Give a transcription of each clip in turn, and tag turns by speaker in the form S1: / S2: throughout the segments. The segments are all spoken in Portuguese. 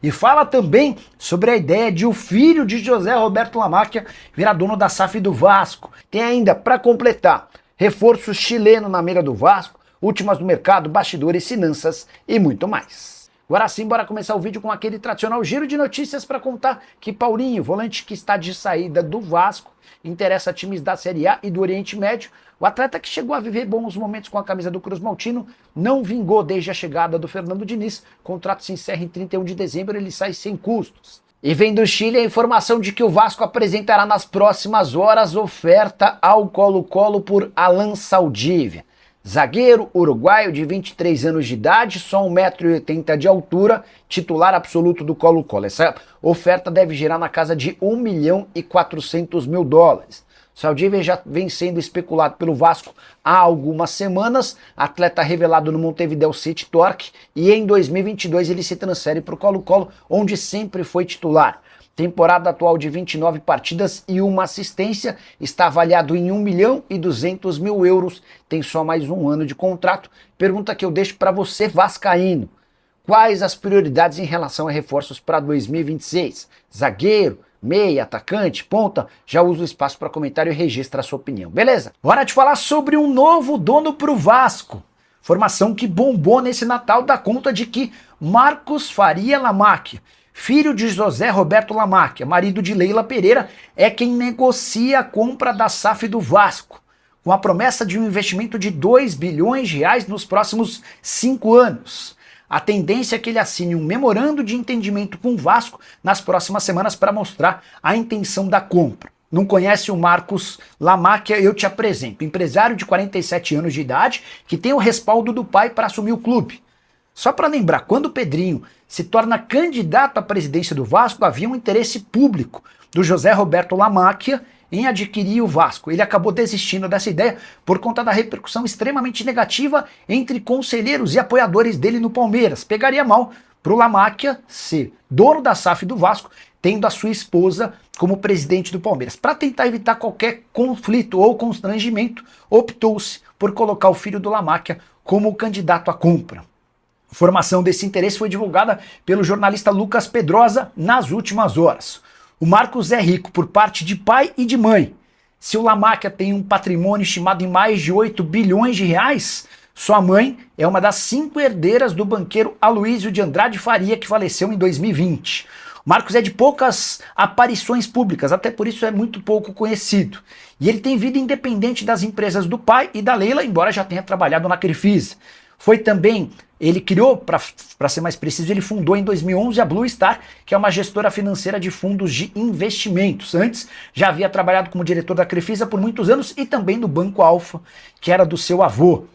S1: e fala também sobre a ideia de o filho de José Roberto Lamacchia virar dono da SAF do Vasco. Tem ainda, para completar, reforço chileno na mira do Vasco, últimas do mercado, bastidores, finanças e muito mais. Agora sim, bora começar o vídeo com aquele tradicional giro de notícias para contar que Paulinho, volante que está de saída do Vasco, interessa times da Série A e do Oriente Médio. O atleta que chegou a viver bons momentos com a camisa do Cruz Maltino não vingou desde a chegada do Fernando Diniz. O contrato se encerra em 31 de dezembro, ele sai sem custos. E vem do Chile a informação de que o Vasco apresentará nas próximas horas oferta ao Colo-Colo por Alan Saldívia. Zagueiro uruguaio de 23 anos de idade, só 1,80 m de altura, titular absoluto do Colo-Colo. Essa oferta deve girar na casa de $1.400.000. Saldívia já vem sendo especulado pelo Vasco há algumas semanas, atleta revelado no Montevideo City Torque, e em 2022 ele se transfere para o Colo-Colo, onde sempre foi titular. Temporada atual de 29 partidas e uma assistência, está avaliado em €1.200.000, tem só mais um ano de contrato. Pergunta que eu deixo para você, vascaíno. Quais as prioridades em relação a reforços para 2026? Zagueiro, meia, atacante, ponta? Já usa o espaço para comentário e registra a sua opinião, beleza? Hora de falar sobre um novo dono para o Vasco. Formação que bombou nesse Natal dá conta de que Marcos Faria Lamacchia, filho de José Roberto Lamacchia, marido de Leila Pereira, é quem negocia a compra da SAF do Vasco, com a promessa de um investimento de R$2 bilhões nos próximos 5 anos. A tendência é que ele assine um memorando de entendimento com o Vasco nas próximas semanas para mostrar a intenção da compra. Não conhece o Marcos Lamacchia? Eu te apresento. Empresário de 47 anos de idade que tem o respaldo do pai para assumir o clube. Só para lembrar, quando o Pedrinho se torna candidato à presidência do Vasco, havia um interesse público do José Roberto Lamacchia em adquirir o Vasco. Ele acabou desistindo dessa ideia por conta da repercussão extremamente negativa entre conselheiros e apoiadores dele no Palmeiras. Pegaria mal para o Lamacchia ser dono da SAF do Vasco, tendo a sua esposa como presidente do Palmeiras. Para tentar evitar qualquer conflito ou constrangimento, optou-se por colocar o filho do Lamacchia como candidato à compra. A informação desse interesse foi divulgada pelo jornalista Lucas Pedrosa nas últimas horas. O Marcos é rico por parte de pai e de mãe. Se o Lamacchia tem um patrimônio estimado em mais de R$8 bilhões, sua mãe é uma das 5 herdeiras do banqueiro Aloísio de Andrade Faria, que faleceu em 2020. O Marcos é de poucas aparições públicas, até por isso é muito pouco conhecido. E ele tem vida independente das empresas do pai e da Leila, embora já tenha trabalhado na Crefisa. Ele criou, para ser mais preciso, ele fundou em 2011 a Blue Star, que é uma gestora financeira de fundos de investimentos. Antes, já havia trabalhado como diretor da Crefisa por muitos anos e também do Banco Alfa, que era do seu avô.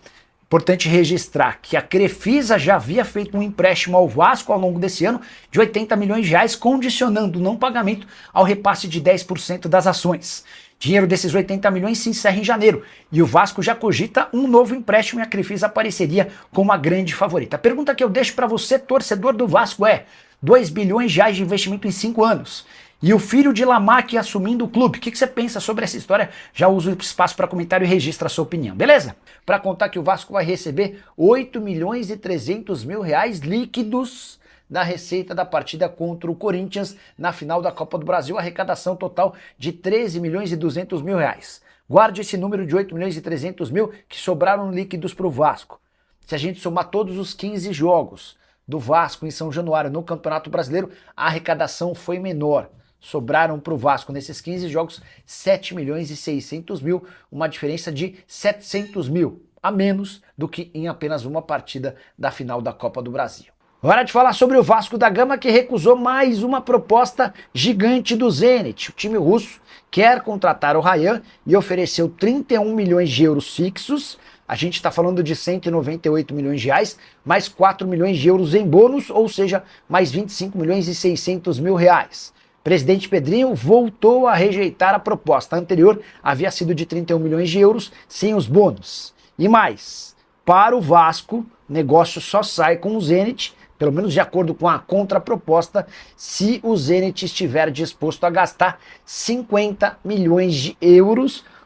S1: Importante registrar que a Crefisa já havia feito um empréstimo ao Vasco ao longo desse ano de R$80 milhões, condicionando o não pagamento ao repasse de 10% das ações. Dinheiro desses 80 milhões se encerra em janeiro e o Vasco já cogita um novo empréstimo e a Crefisa apareceria como a grande favorita. A pergunta que eu deixo para você, torcedor do Vasco, é R$2 bilhões de investimento em 5 anos e o filho de Lamacchia assumindo o clube. O que você pensa sobre essa história? Já usa o espaço para comentário e registra a sua opinião, beleza? Para contar que o Vasco vai receber R$8.300.000 líquidos da receita da partida contra o Corinthians na final da Copa do Brasil, arrecadação total de R$13.200.000. Guarde esse número de R$8.300.000 que sobraram líquidos para o Vasco. Se a gente somar todos os 15 jogos do Vasco em São Januário no Campeonato Brasileiro, a arrecadação foi menor. Sobraram para o Vasco nesses 15 jogos R$7.600.000, uma diferença de R$700.000 a menos do que em apenas uma partida da final da Copa do Brasil. Hora de falar sobre o Vasco da Gama, que recusou mais uma proposta gigante do Zenit. O time russo quer contratar o Rayan e ofereceu €31 milhões fixos. A gente está falando de R$198 milhões, mais €4 milhões em bônus, ou seja, mais R$25.600.000. Presidente Pedrinho voltou a rejeitar a proposta. A anterior havia sido de €31 milhões sem os bônus. E mais, para o Vasco, o negócio só sai com o Zenit, pelo menos de acordo com a contraproposta, se o Zenit estiver disposto a gastar €50 milhões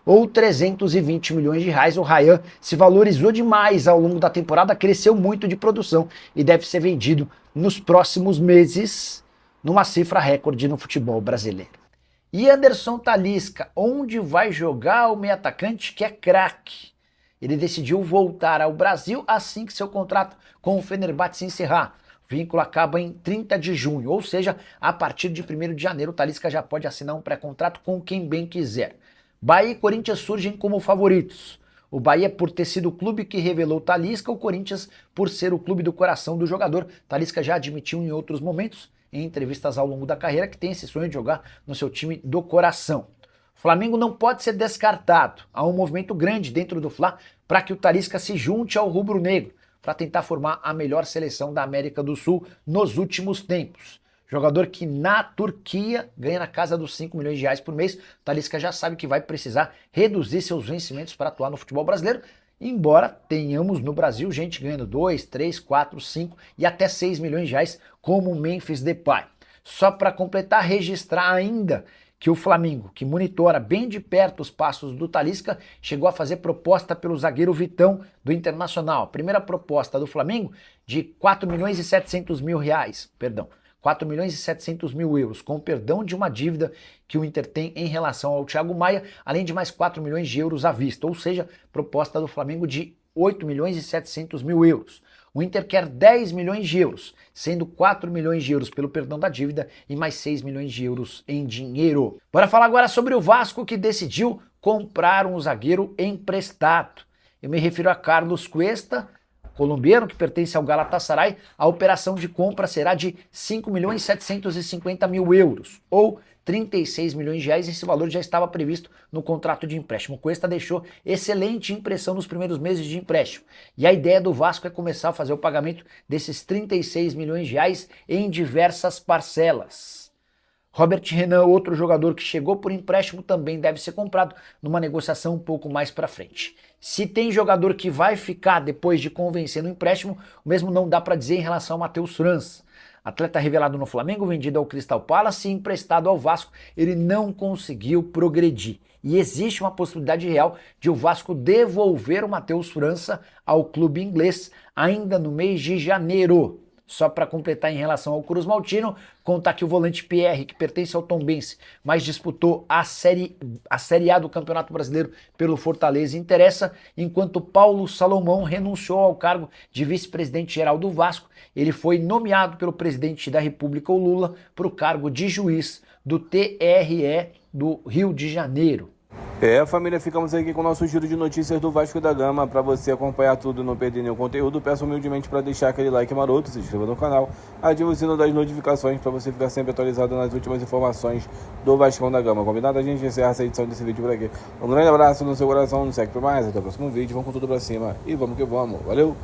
S1: ou R$320 milhões. O Rayan se valorizou demais ao longo da temporada, cresceu muito de produção e deve ser vendido nos próximos meses, numa cifra recorde no futebol brasileiro. E Anderson Talisca, onde vai jogar o meio atacante que é craque? Ele decidiu voltar ao Brasil assim que seu contrato com o Fenerbahçe se encerrar. O vínculo acaba em 30 de junho, ou seja, a partir de 1º de janeiro, o Talisca já pode assinar um pré-contrato com quem bem quiser. Bahia e Corinthians surgem como favoritos. O Bahia por ter sido o clube que revelou Talisca, o Corinthians por ser o clube do coração do jogador. Talisca já admitiu em outros momentos, em entrevistas ao longo da carreira, que tem esse sonho de jogar no seu time do coração. O Flamengo não pode ser descartado. Há um movimento grande dentro do Fla para que o Talisca se junte ao rubro-negro, para tentar formar a melhor seleção da América do Sul nos últimos tempos. Jogador que na Turquia ganha na casa dos 5 milhões de reais por mês. O Talisca já sabe que vai precisar reduzir seus vencimentos para atuar no futebol brasileiro, embora tenhamos no Brasil gente ganhando 2, 3, 4, 5 e até 6 milhões de reais, como o Memphis Depay. Só para completar, registrar ainda que o Flamengo, que monitora bem de perto os passos do Talisca, chegou a fazer proposta pelo zagueiro Vitão do Internacional. Primeira proposta do Flamengo de 4 milhões e 700 mil reais, 4 milhões e 700 mil euros, com perdão de uma dívida que o Inter tem em relação ao Thiago Maia, além de mais 4 milhões de euros à vista, ou seja, proposta do Flamengo de 8 milhões e 700 mil euros. O Inter quer 10 milhões de euros, sendo 4 milhões de euros pelo perdão da dívida e mais 6 milhões de euros em dinheiro. Bora falar agora sobre o Vasco, que decidiu comprar um zagueiro emprestado. Eu me refiro a Carlos Cuesta, colombiano que pertence ao Galatasaray. A operação de compra será de 5 milhões e 750 mil euros, ou 36 milhões de reais. Esse valor já estava previsto no contrato de empréstimo. O Cuesta deixou excelente impressão nos primeiros meses de empréstimo. E a ideia do Vasco é começar a fazer o pagamento desses 36 milhões de reais em diversas parcelas. Robert Renan, outro jogador que chegou por empréstimo, também deve ser comprado numa negociação um pouco mais para frente. Se tem jogador que vai ficar depois de convencer no empréstimo, o mesmo não dá para dizer em relação ao Matheus França. Atleta revelado no Flamengo, vendido ao Crystal Palace e emprestado ao Vasco, ele não conseguiu progredir. E existe uma possibilidade real de o Vasco devolver o Matheus França ao clube inglês ainda no mês de janeiro. Só para completar em relação ao Cruz Maltino, contar que o volante Pierre, que pertence ao Tombense, mas disputou a série A do Campeonato Brasileiro pelo Fortaleza, interessa, enquanto Paulo Salomão renunciou ao cargo de vice-presidente geral do Vasco. Ele foi nomeado pelo presidente da República, o Lula, para o cargo de juiz do TRE do Rio de Janeiro.
S2: Família, ficamos aqui com o nosso giro de notícias do Vasco da Gama. Para você acompanhar tudo e não perder nenhum conteúdo, peço humildemente para deixar aquele like maroto, se inscreva no canal, ative o sino das notificações para você ficar sempre atualizado nas últimas informações do Vascão da Gama. Combinado? A gente encerra essa edição desse vídeo por aqui. Um grande abraço no seu coração, não segue por mais, até o próximo vídeo, vamos com tudo para cima e vamos que vamos. Valeu!